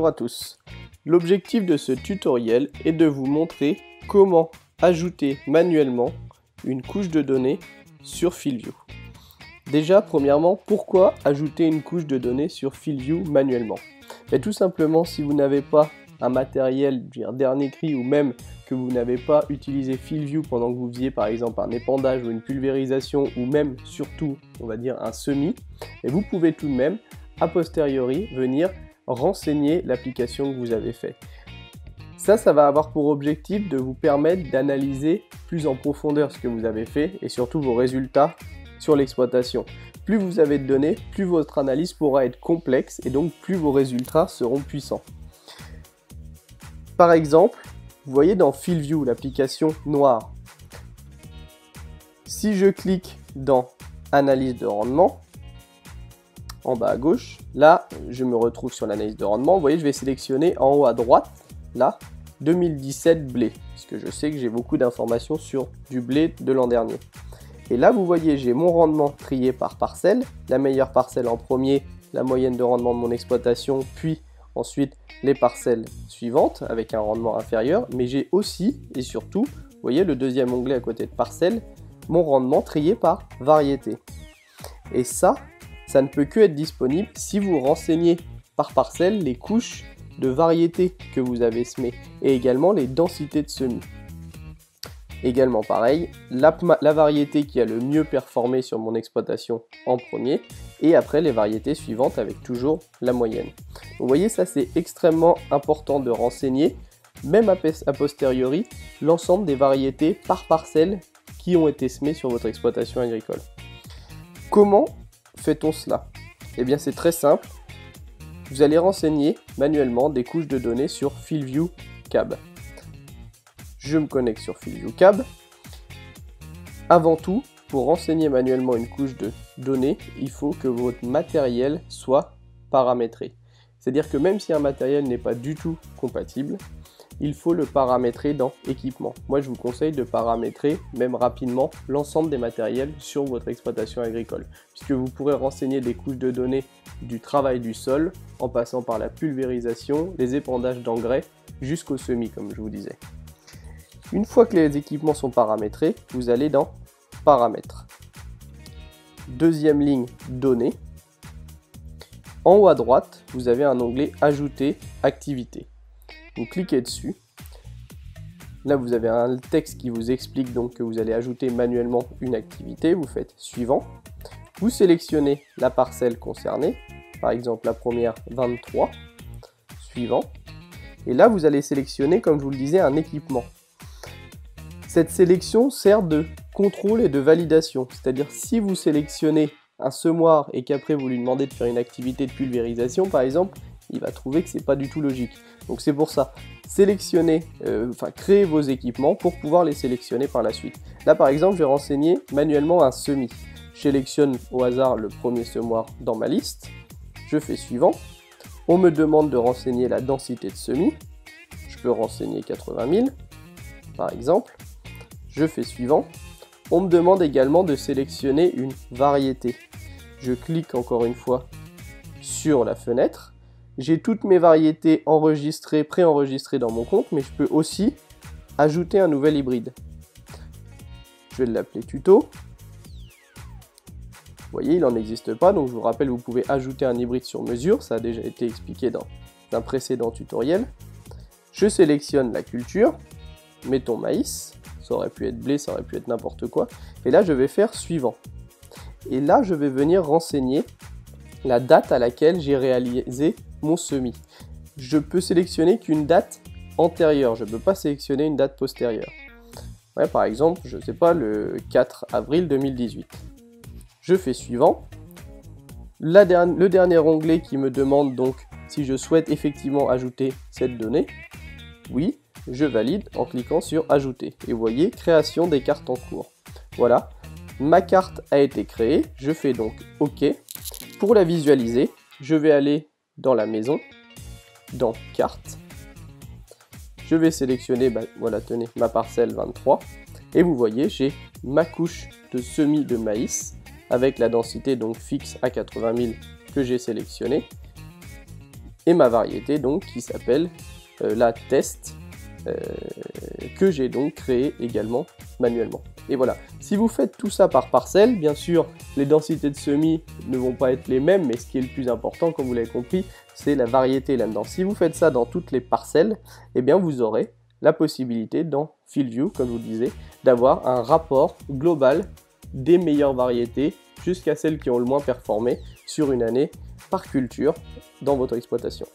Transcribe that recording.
Bonjour à tous. L'objectif de ce tutoriel est de vous montrer comment ajouter manuellement une couche de données sur FieldView. Déjà, premièrement, pourquoi ajouter une couche de données sur FieldView manuellement? Et tout simplement, si vous n'avez pas un matériel dernier cri ou même que vous n'avez pas utilisé FieldView pendant que vous faisiez par exemple un épandage ou une pulvérisation ou même surtout, on va dire un semis, et vous pouvez tout de même a posteriori venir renseigner l'application que vous avez fait. Ça va avoir pour objectif de vous permettre d'analyser plus en profondeur ce que vous avez fait et surtout vos résultats sur l'exploitation. Plus vous avez de données, plus votre analyse pourra être complexe et donc plus vos résultats seront puissants. Par exemple, vous voyez dans FieldView, l'application noire, si je clique dans Analyse de rendement, en bas à gauche, là je me retrouve sur l'analyse de rendement. Vous voyez, je vais sélectionner en haut à droite, là, 2017 blé, parce que je sais que j'ai beaucoup d'informations sur du blé de l'an dernier. Et là, vous voyez, j'ai mon rendement trié par parcelle, la meilleure parcelle en premier, la moyenne de rendement de mon exploitation, puis ensuite les parcelles suivantes avec un rendement inférieur, mais j'ai aussi et surtout, vous voyez le deuxième onglet à côté de parcelle, mon rendement trié par variété. Et ça ne peut que être disponible si vous renseignez par parcelle les couches de variété que vous avez semées et également les densités de semis. Également pareil, la variété qui a le mieux performé sur mon exploitation en premier et après les variétés suivantes avec toujours la moyenne. Vous voyez, ça c'est extrêmement important de renseigner, même a posteriori, l'ensemble des variétés par parcelle qui ont été semées sur votre exploitation agricole. Comment fait-on cela? Eh bien c'est très simple, vous allez renseigner manuellement des couches de données sur FieldView CAB. Je me connecte sur FieldView CAB. Avant tout, pour renseigner manuellement une couche de données, il faut que votre matériel soit paramétré. C'est-à-dire que même si un matériel n'est pas du tout compatible, il faut le paramétrer dans équipement. Moi je vous conseille de paramétrer même rapidement l'ensemble des matériels sur votre exploitation agricole, puisque vous pourrez renseigner des couches de données du travail du sol, en passant par la pulvérisation, les épandages d'engrais, jusqu'au semis comme je vous disais. Une fois que les équipements sont paramétrés, vous allez dans Paramètres. Deuxième ligne, Données. En haut à droite, vous avez un onglet Ajouter activité. Vous cliquez dessus. Là, vous avez un texte qui vous explique donc que vous allez ajouter manuellement une activité. Vous faites Suivant. Vous sélectionnez la parcelle concernée. Par exemple, la première 23. Suivant. Et là, vous allez sélectionner, comme je vous le disais, un équipement. Cette sélection sert de contrôle et de validation. C'est-à-dire, si vous sélectionnez un semoir et qu'après vous lui demandez de faire une activité de pulvérisation, par exemple, il va trouver que c'est pas du tout logique. Donc c'est pour ça, créez vos équipements pour pouvoir les sélectionner par la suite. Là par exemple, je vais renseigner manuellement un semis. Je sélectionne au hasard le premier semoir dans ma liste. Je fais Suivant. On me demande de renseigner la densité de semis. Je peux renseigner 80 000 par exemple. Je fais Suivant. On me demande également de sélectionner une variété. Je clique encore une fois sur la fenêtre. J'ai toutes mes variétés enregistrées, préenregistrées dans mon compte, mais je peux aussi ajouter un nouvel hybride. Je vais l'appeler tuto. Vous voyez, il n'en existe pas, donc je vous rappelle, vous pouvez ajouter un hybride sur mesure, ça a déjà été expliqué dans un précédent tutoriel. Je sélectionne la culture, mettons maïs, ça aurait pu être blé, ça aurait pu être n'importe quoi, et là je vais faire Suivant. Et là je vais venir renseigner la date à laquelle j'ai réalisé mon semis. Je peux sélectionner qu'une date antérieure, je ne peux pas sélectionner une date postérieure. Ouais, par exemple, je ne sais pas, le 4 avril 2018. Je fais Suivant. Le dernier onglet qui me demande donc si je souhaite effectivement ajouter cette donnée. Oui, je valide en cliquant sur Ajouter. Et vous voyez, création des cartes en cours. Voilà, ma carte a été créée, je fais donc OK. Pour la visualiser, je vais aller dans la maison, dans Carte. Je vais sélectionner, voilà, tenez, ma parcelle 23. Et vous voyez, j'ai ma couche de semis de maïs avec la densité donc fixe à 80 000 que j'ai sélectionnée. et ma variété donc qui s'appelle la test, que j'ai donc créé également manuellement. Et voilà, si vous faites tout ça par parcelle, bien sûr, les densités de semis ne vont pas être les mêmes, mais ce qui est le plus important, comme vous l'avez compris, c'est la variété là-dedans. Si vous faites ça dans toutes les parcelles, eh bien vous aurez la possibilité dans FieldView, comme je vous le disais, d'avoir un rapport global des meilleures variétés jusqu'à celles qui ont le moins performé sur une année par culture dans votre exploitation.